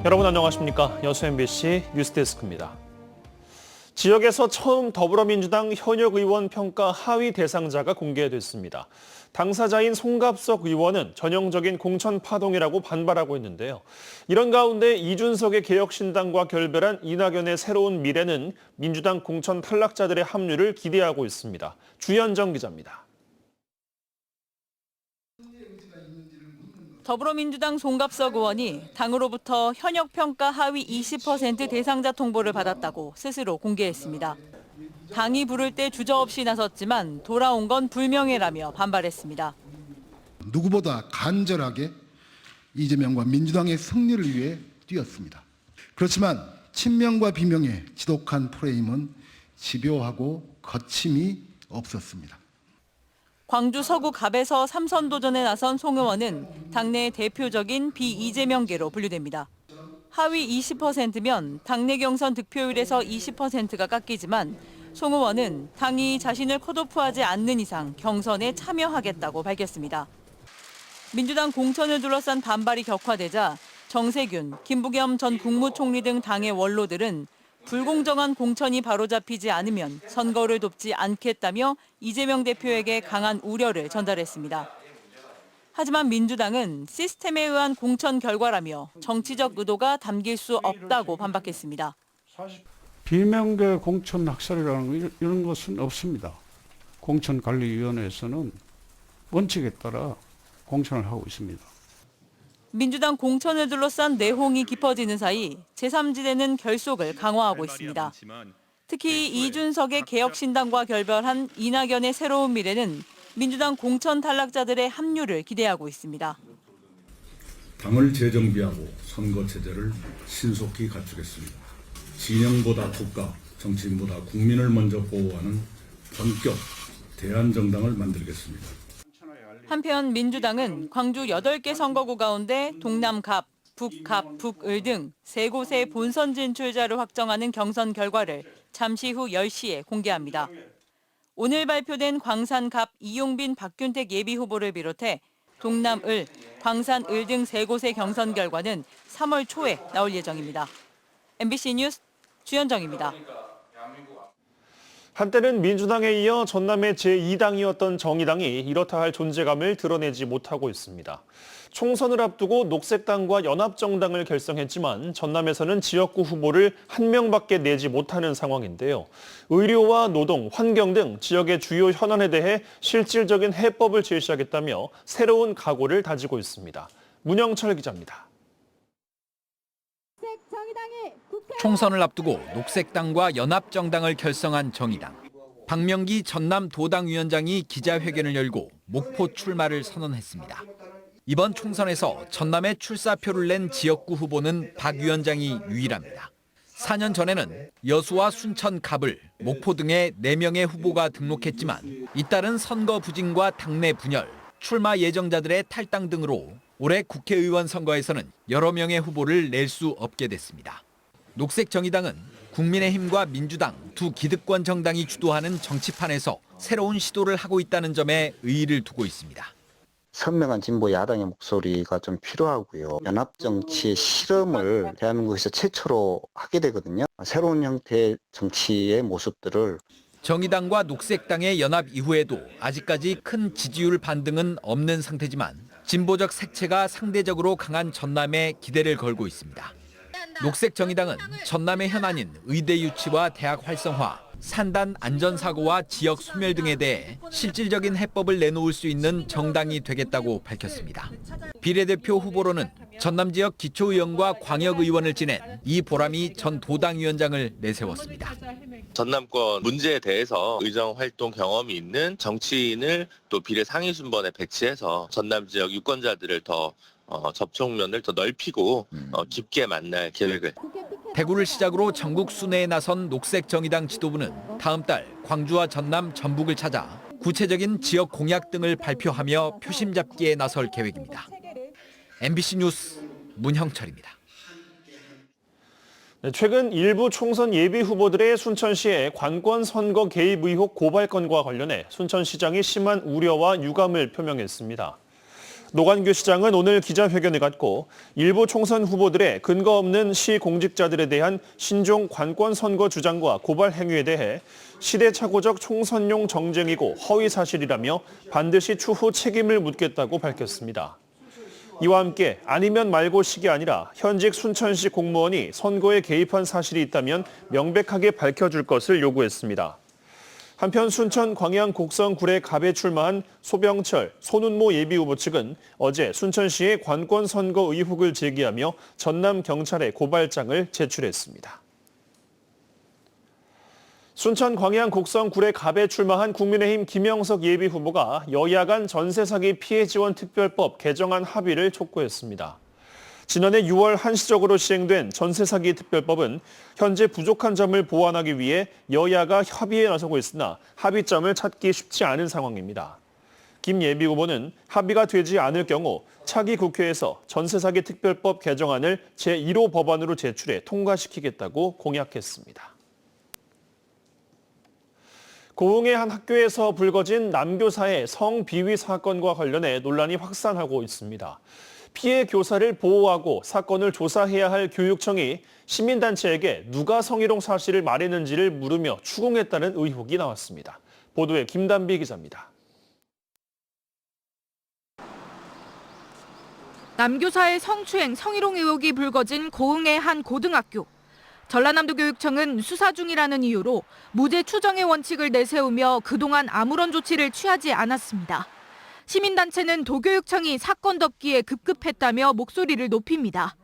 여러분 안녕하십니까? 여수 MBC 뉴스데스크입니다. 지역에서 처음 더불어민주당 현역 의원 평가 하위 대상자가 공개됐습니다. 당사자인 송갑석 의원은 전형적인 공천 파동이라고 반발하고 있는데요. 이런 가운데 이준석의 개혁신당과 결별한 이낙연의 새로운 미래는 민주당 공천 탈락자들의 합류를 기대하고 있습니다. 주현정 기자입니다. 더불어민주당 송갑석 의원이 당으로부터 현역 평가 하위 20% 대상자 통보를 받았다고 스스로 공개했습니다. 당이 부를 때 주저없이 나섰지만 돌아온 건 불명예라며 반발했습니다. 누구보다 간절하게 이재명과 민주당의 승리를 위해 뛰었습니다. 그렇지만 친명과 비명의 지독한 프레임은 집요하고 거침이 없었습니다. 광주 서구 갑에서 3선 도전에 나선 송 의원은 당내 대표적인 비이재명계로 분류됩니다. 하위 20%면 당내 경선 득표율에서 20%가 깎이지만 송 의원은 당이 자신을 컷오프하지 않는 이상 경선에 참여하겠다고 밝혔습니다. 민주당 공천을 둘러싼 반발이 격화되자 정세균, 김부겸 전 국무총리 등 당의 원로들은 불공정한 공천이 바로잡히지 않으면 선거를 돕지 않겠다며 이재명 대표에게 강한 우려를 전달했습니다. 하지만 민주당은 시스템에 의한 공천 결과라며 정치적 의도가 담길 수 없다고 반박했습니다. 비명계 공천 학살이라는 거 이런 것은 없습니다. 공천관리위원회에서는 원칙에 따라 공천을 하고 있습니다. 민주당 공천을 둘러싼 내홍이 깊어지는 사이 제3지대는 결속을 강화하고 있습니다. 특히 이준석의 개혁신당과 결별한 이낙연의 새로운 미래는 민주당 공천 탈락자들의 합류를 기대하고 있습니다. 당을 재정비하고 선거체제를 신속히 갖추겠습니다. 진영보다 국가, 정치인보다 국민을 먼저 보호하는 본격 대안정당을 만들겠습니다. 한편 민주당은 광주 8개 선거구 가운데 동남갑, 북갑, 북을 등 3곳의 본선 진출자를 확정하는 경선 결과를 잠시 후 10시에 공개합니다. 오늘 발표된 광산갑 이용빈 박균택 예비후보를 비롯해 동남을, 광산을 등 3곳의 경선 결과는 3월 초에 나올 예정입니다. MBC 뉴스 주현정입니다. 한때는 민주당에 이어 전남의 제2당이었던 정의당이 이렇다 할 존재감을 드러내지 못하고 있습니다. 총선을 앞두고 녹색당과 연합정당을 결성했지만 전남에서는 지역구 후보를 한 명밖에 내지 못하는 상황인데요. 의료와 노동, 환경 등 지역의 주요 현안에 대해 실질적인 해법을 제시하겠다며 새로운 각오를 다지고 있습니다. 문영철 기자입니다. 총선을 앞두고 녹색당과 연합정당을 결성한 정의당. 박명기 전남도당위원장이 기자회견을 열고 목포 출마를 선언했습니다. 이번 총선에서 전남에 출사표를 낸 지역구 후보는 박 위원장이 유일합니다. 4년 전에는 여수와 순천, 갑을, 목포 등의 4명의 후보가 등록했지만 잇따른 선거 부진과 당내 분열, 출마 예정자들의 탈당 등으로 올해 국회의원 선거에서는 여러 명의 후보를 낼 수 없게 됐습니다. 녹색정의당은 국민의힘과 민주당 두 기득권 정당이 주도하는 정치판에서 새로운 시도를 하고 있다는 점에 의의를 두고 있습니다. 선명한 진보 야당의 목소리가 좀 필요하고요. 연합정치의 실험을 대한민국에서 최초로 하게 되거든요. 새로운 형태의 정치의 모습들을. 정의당과 녹색당의 연합 이후에도 아직까지 큰 지지율 반등은 없는 상태지만 진보적 색채가 상대적으로 강한 전남에 기대를 걸고 있습니다. 녹색정의당은 전남의 현안인 의대 유치와 대학 활성화, 산단 안전사고와 지역 소멸 등에 대해 실질적인 해법을 내놓을 수 있는 정당이 되겠다고 밝혔습니다. 비례대표 후보로는 전남 지역 기초의원과 광역의원을 지낸 이보람이 전 도당위원장을 내세웠습니다. 전남권 문제에 대해서 의정 활동 경험이 있는 정치인을 또 비례 상위 순번에 배치해서 전남 지역 유권자들을 더 접촉면을 더 넓히고 깊게 만날 계획을. 대구를 시작으로 전국 순회에 나선 녹색정의당 지도부는 다음 달 광주와 전남, 전북을 찾아 구체적인 지역 공약 등을 발표하며 표심 잡기에 나설 계획입니다. MBC 뉴스 문형철입니다. 최근 일부 총선 예비 후보들의 순천시의 관권 선거 개입 의혹 고발 건과 관련해 순천시장이 심한 우려와 유감을 표명했습니다. 노관규 시장은 오늘 기자회견을 갖고 일부 총선 후보들의 근거 없는 시 공직자들에 대한 신종 관권 선거 주장과 고발 행위에 대해 시대착오적 총선용 정쟁이고 허위 사실이라며 반드시 추후 책임을 묻겠다고 밝혔습니다. 이와 함께 아니면 말고식이 아니라 현직 순천시 공무원이 선거에 개입한 사실이 있다면 명백하게 밝혀줄 것을 요구했습니다. 한편 순천 광양 곡성 구례 갑에 출마한 소병철, 손은모 예비후보 측은 어제 순천시에 관권 선거 의혹을 제기하며 전남 경찰에 고발장을 제출했습니다. 순천 광양 곡성 구례 갑에 출마한 국민의힘 김영석 예비후보가 여야 간 전세 사기 피해 지원 특별법 개정안 합의를 촉구했습니다. 지난해 6월 한시적으로 시행된 전세 사기 특별법은 현재 부족한 점을 보완하기 위해 여야가 협의에 나서고 있으나 합의점을 찾기 쉽지 않은 상황입니다. 김 예비후보는 합의가 되지 않을 경우 차기 국회에서 전세 사기 특별법 개정안을 제1호 법안으로 제출해 통과시키겠다고 공약했습니다. 고흥의 한 학교에서 불거진 남교사의 성비위 사건과 관련해 논란이 확산하고 있습니다. 피해 교사를 보호하고 사건을 조사해야 할 교육청이 시민단체에게 누가 성희롱 사실을 말했는지를 물으며 추궁했다는 의혹이 나왔습니다. 보도에 김단비 기자입니다. 남교사의 성추행, 성희롱 의혹이 불거진 고흥의 한 고등학교. 전라남도교육청은 수사 중이라는 이유로 무죄 추정의 원칙을 내세우며 그동안 아무런 조치를 취하지 않았습니다. 시민단체는 도교육청이 사건 덮기에 급급했다며 목소리를 높입니다.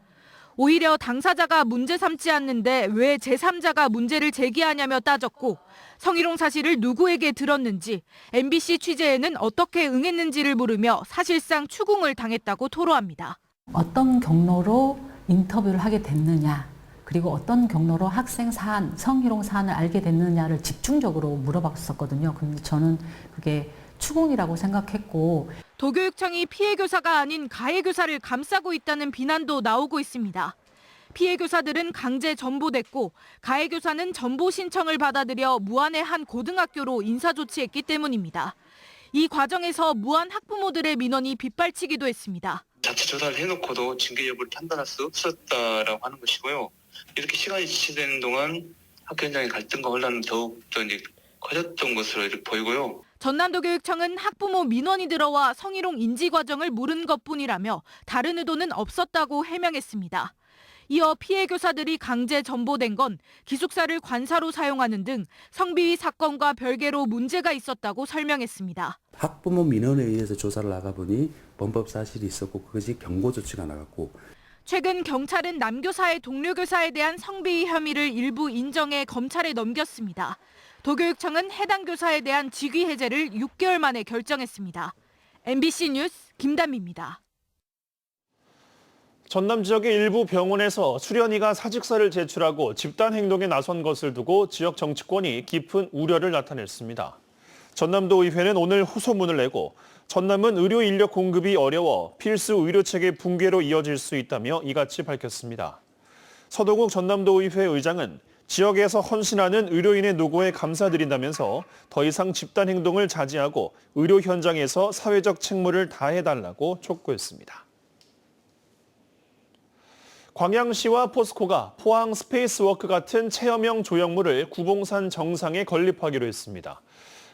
오히려 당사자가 문제 삼지 않는데 왜 제3자가 문제를 제기하냐며 따졌고 성희롱 사실을 누구에게 들었는지, MBC 취재에는 어떻게 응했는지를 물으며 사실상 추궁을 당했다고 토로합니다. 어떤 경로로 인터뷰를 하게 됐느냐, 그리고 어떤 경로로 학생 사안, 성희롱 사안을 알게 됐느냐를 집중적으로 물어봤었거든요. 근데 저는 그게 추궁이라고 생각했고. 도교육청이 피해 교사가 아닌 가해 교사를 감싸고 있다는 비난도 나오고 있습니다. 피해 교사들은 강제 전보됐고 가해 교사는 전보 신청을 받아들여 무안의 한 고등학교로 인사조치했기 때문입니다. 이 과정에서 무안 학부모들의 민원이 빗발치기도 했습니다. 자체 조사를 해놓고도 징계 여부를 판단할 수 없었다라고 하는 것이고요. 이렇게 시간이 지체되는 동안 학교 현장의 갈등과 혼란은 더욱더 커졌던 것으로 이렇게 보이고요. 전남도교육청은 학부모 민원이 들어와 성희롱 인지 과정을 물은 것뿐이라며 다른 의도는 없었다고 해명했습니다. 이어 피해 교사들이 강제 전보된 건 기숙사를 관사로 사용하는 등 성비위 사건과 별개로 문제가 있었다고 설명했습니다. 학부모 민원에 의해서 조사를 나가보니 범법 사실이 있었고 그것이 경고 조치가 나갔고. 최근 경찰은 남교사의 동료 교사에 대한 성비위 혐의를 일부 인정해 검찰에 넘겼습니다. 도교육청은 해당 교사에 대한 직위 해제를 6개월 만에 결정했습니다. MBC 뉴스 김단비입니다. 전남 지역의 일부 병원에서 수련의가 사직서를 제출하고 집단 행동에 나선 것을 두고 지역 정치권이 깊은 우려를 나타냈습니다. 전남도 의회는 오늘 호소문을 내고 전남은 의료 인력 공급이 어려워 필수 의료체계 붕괴로 이어질 수 있다며 이같이 밝혔습니다. 서도국 전남도 의회 의장은 지역에서 헌신하는 의료인의 노고에 감사드린다면서 더 이상 집단 행동을 자제하고 의료 현장에서 사회적 책무를 다해달라고 촉구했습니다. 광양시와 포스코가 포항 스페이스워크 같은 체험형 조형물을 구봉산 정상에 건립하기로 했습니다.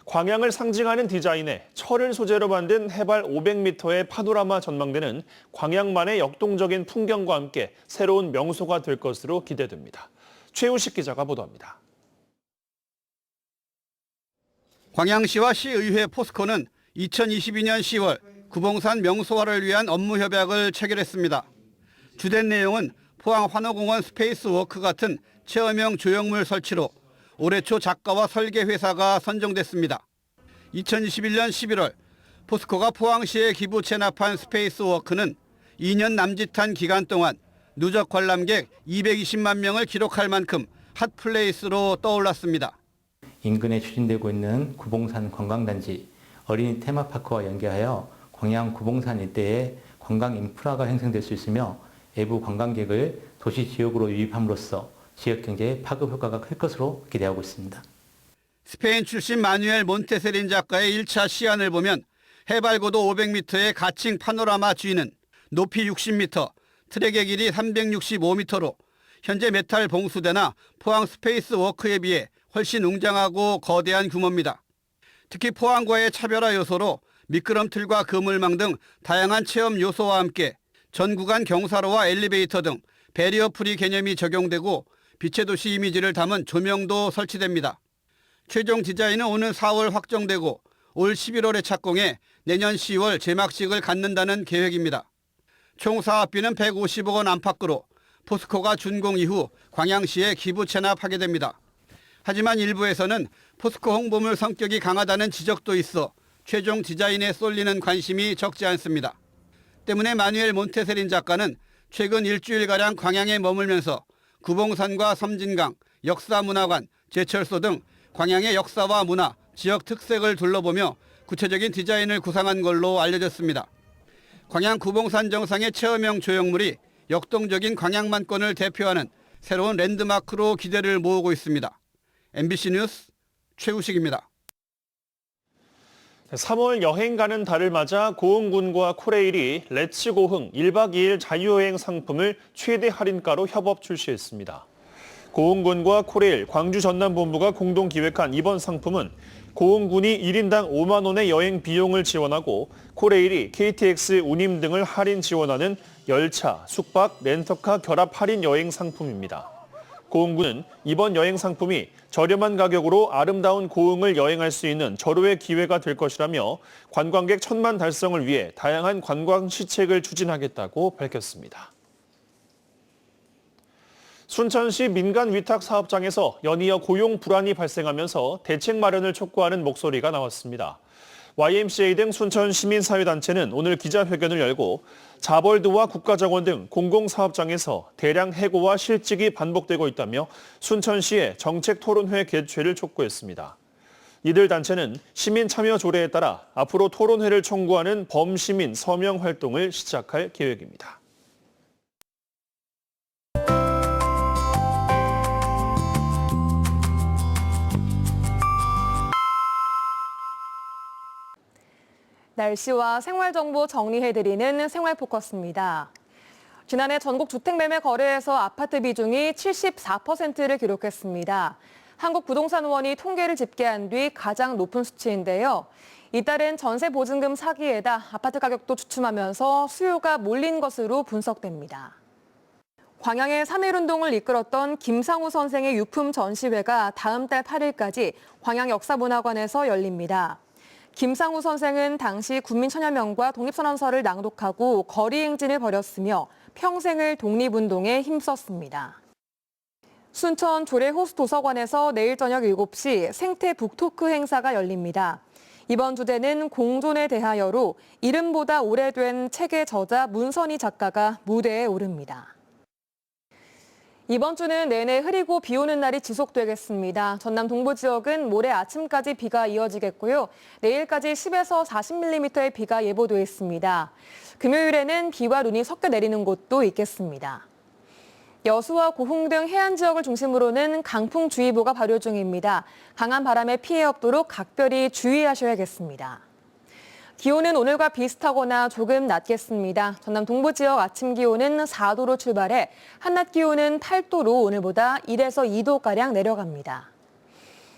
광양을 상징하는 디자인에 철을 소재로 만든 해발 500m의 파노라마 전망대는 광양만의 역동적인 풍경과 함께 새로운 명소가 될 것으로 기대됩니다. 최우식 기자가 보도합니다. 광양시와 시의회 포스코는 2022년 10월 구봉산 명소화를 위한 업무 협약을 체결했습니다. 주된 내용은 포항 환호공원 스페이스워크 같은 체험형 조형물 설치로 올해 초 작가와 설계 회사가 선정됐습니다. 2021년 11월 포스코가 포항시에 기부 체납한 스페이스워크는 2년 남짓한 기간 동안 누적 관람객 220만 명을 기록할 만큼 핫플레이스로 떠올랐습니다. 인근에 추진되고 있는 구봉산 관광단지 어린이 테마파크와 연계하여 광양 구봉산 일대에 관광 인프라가 형성될 수 있으며 외부 관광객을 도시 지역으로 유입함으로써 지역 경제에 파급 효과가 클 것으로 기대하고 있습니다. 스페인 출신 마누엘 몬테세린 작가의 1차 시안을 보면 해발 고도 500m의 가칭 파노라마 G는 높이 60m, 트랙의 길이 365m로 현재 메탈 봉수대나 포항 스페이스워크에 비해 훨씬 웅장하고 거대한 규모입니다. 특히 포항과의 차별화 요소로 미끄럼틀과 그물망 등 다양한 체험 요소와 함께 전 구간 경사로와 엘리베이터 등 배리어 프리 개념이 적용되고 빛의 도시 이미지를 담은 조명도 설치됩니다. 최종 디자인은 오는 4월 확정되고 올 11월에 착공해 내년 10월 제막식을 갖는다는 계획입니다. 총 사업비는 150억 원 안팎으로 포스코가 준공 이후 광양시에 기부 체납하게 됩니다. 하지만 일부에서는 포스코 홍보물 성격이 강하다는 지적도 있어 최종 디자인에 쏠리는 관심이 적지 않습니다. 때문에 마누엘 몬테세린 작가는 최근 일주일가량 광양에 머물면서 구봉산과 섬진강, 역사문화관, 제철소 등 광양의 역사와 문화, 지역 특색을 둘러보며 구체적인 디자인을 구상한 걸로 알려졌습니다. 광양 구봉산 정상의 체험형 조형물이 역동적인 광양만권을 대표하는 새로운 랜드마크로 기대를 모으고 있습니다. MBC 뉴스 최우식입니다. 3월 여행 가는 달을 맞아 고흥군과 코레일이 렛츠 고흥 1박 2일 자유여행 상품을 최대 할인가로 협업 출시했습니다. 고흥군과 코레일, 광주 전남본부가 공동 기획한 이번 상품은 고흥군이 1인당 5만 원의 여행 비용을 지원하고 코레일이 KTX 운임 등을 할인 지원하는 열차, 숙박, 렌터카 결합 할인 여행 상품입니다. 고흥군은 이번 여행 상품이 저렴한 가격으로 아름다운 고흥을 여행할 수 있는 절호의 기회가 될 것이라며 관광객 1000만 달성을 위해 다양한 관광 시책을 추진하겠다고 밝혔습니다. 순천시 민간 위탁 사업장에서 연이어 고용 불안이 발생하면서 대책 마련을 촉구하는 목소리가 나왔습니다. YMCA 등 순천 시민사회단체는 오늘 기자회견을 열고 자벌드와 국가정원 등 공공사업장에서 대량 해고와 실직이 반복되고 있다며 순천시의 정책 토론회 개최를 촉구했습니다. 이들 단체는 시민 참여 조례에 따라 앞으로 토론회를 청구하는 범시민 서명 활동을 시작할 계획입니다. 날씨와 생활정보 정리해드리는 생활포커스입니다. 지난해 전국 주택매매 거래에서 아파트 비중이 74%를 기록했습니다. 한국부동산원이 통계를 집계한 뒤 가장 높은 수치인데요. 이달은 전세보증금 사기에다 아파트 가격도 주춤하면서 수요가 몰린 것으로 분석됩니다. 광양의 3.1운동을 이끌었던 김상우 선생의 유품 전시회가 다음 달 8일까지 광양역사문화관에서 열립니다. 김상우 선생은 당시 국민 천여 명과 독립선언서를 낭독하고 거리 행진을 벌였으며 평생을 독립운동에 힘썼습니다. 순천 조례호수도서관에서 내일 저녁 7시 생태 북토크 행사가 열립니다. 이번 주제는 공존에 대하여로 이름보다 오래된 책의 저자 문선희 작가가 무대에 오릅니다. 이번 주는 내내 흐리고 비 오는 날이 지속되겠습니다. 전남 동부 지역은 모레 아침까지 비가 이어지겠고요. 내일까지 10에서 40mm의 비가 예보돼 있습니다. 금요일에는 비와 눈이 섞여 내리는 곳도 있겠습니다. 여수와 고흥 등 해안 지역을 중심으로는 강풍주의보가 발효 중입니다. 강한 바람에 피해 없도록 각별히 주의하셔야겠습니다. 기온은 오늘과 비슷하거나 조금 낮겠습니다. 전남 동부 지역 아침 기온은 4도로 출발해 한낮 기온은 8도로 오늘보다 1에서 2도가량 내려갑니다.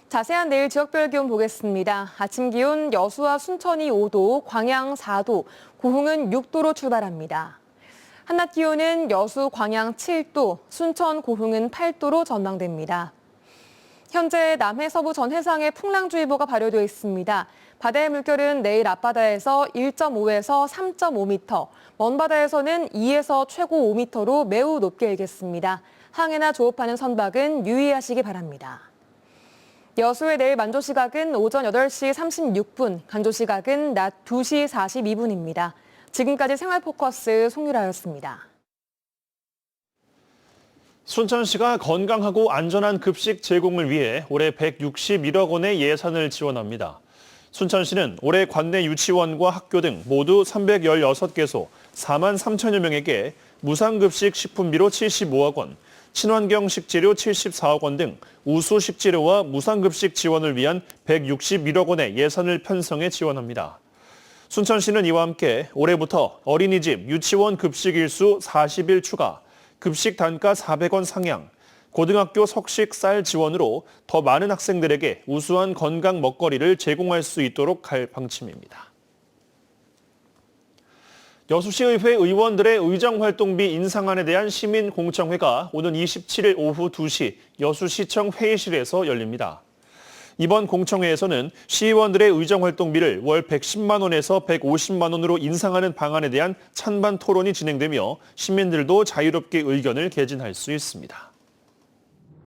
자세한 내일 지역별 기온 보겠습니다. 아침 기온 여수와 순천이 5도, 광양 4도, 고흥은 6도로 출발합니다. 한낮 기온은 여수, 광양 7도, 순천, 고흥은 8도로 전망됩니다. 현재 남해 서부 전 해상에 풍랑주의보가 발효되어 있습니다. 바다의 물결은 내일 앞바다에서 1.5에서 3.5m, 먼바다에서는 2에서 최고 5m로 매우 높게 일겠습니다. 항해나 조업하는 선박은 유의하시기 바랍니다. 여수의 내일 만조 시각은 오전 8시 36분, 간조 시각은 낮 2시 42분입니다. 지금까지 생활포커스 송유라였습니다. 순천시가 건강하고 안전한 급식 제공을 위해 올해 161억 원의 예산을 지원합니다. 순천시는 올해 관내 유치원과 학교 등 모두 316개소 4만 3천여 명에게 무상급식 식품비로 75억 원, 친환경 식재료 74억 원 등 우수 식재료와 무상급식 지원을 위한 161억 원의 예산을 편성해 지원합니다. 순천시는 이와 함께 올해부터 어린이집, 유치원 급식 일수 40일 추가, 급식 단가 400원 상향, 고등학교 석식 쌀 지원으로 더 많은 학생들에게 우수한 건강 먹거리를 제공할 수 있도록 할 방침입니다. 여수시의회 의원들의 의정활동비 인상안에 대한 시민공청회가 오는 27일 오후 2시 여수시청 회의실에서 열립니다. 이번 공청회에서는 시의원들의 의정활동비를 월 110만 원에서 150만 원으로 인상하는 방안에 대한 찬반 토론이 진행되며 시민들도 자유롭게 의견을 개진할 수 있습니다.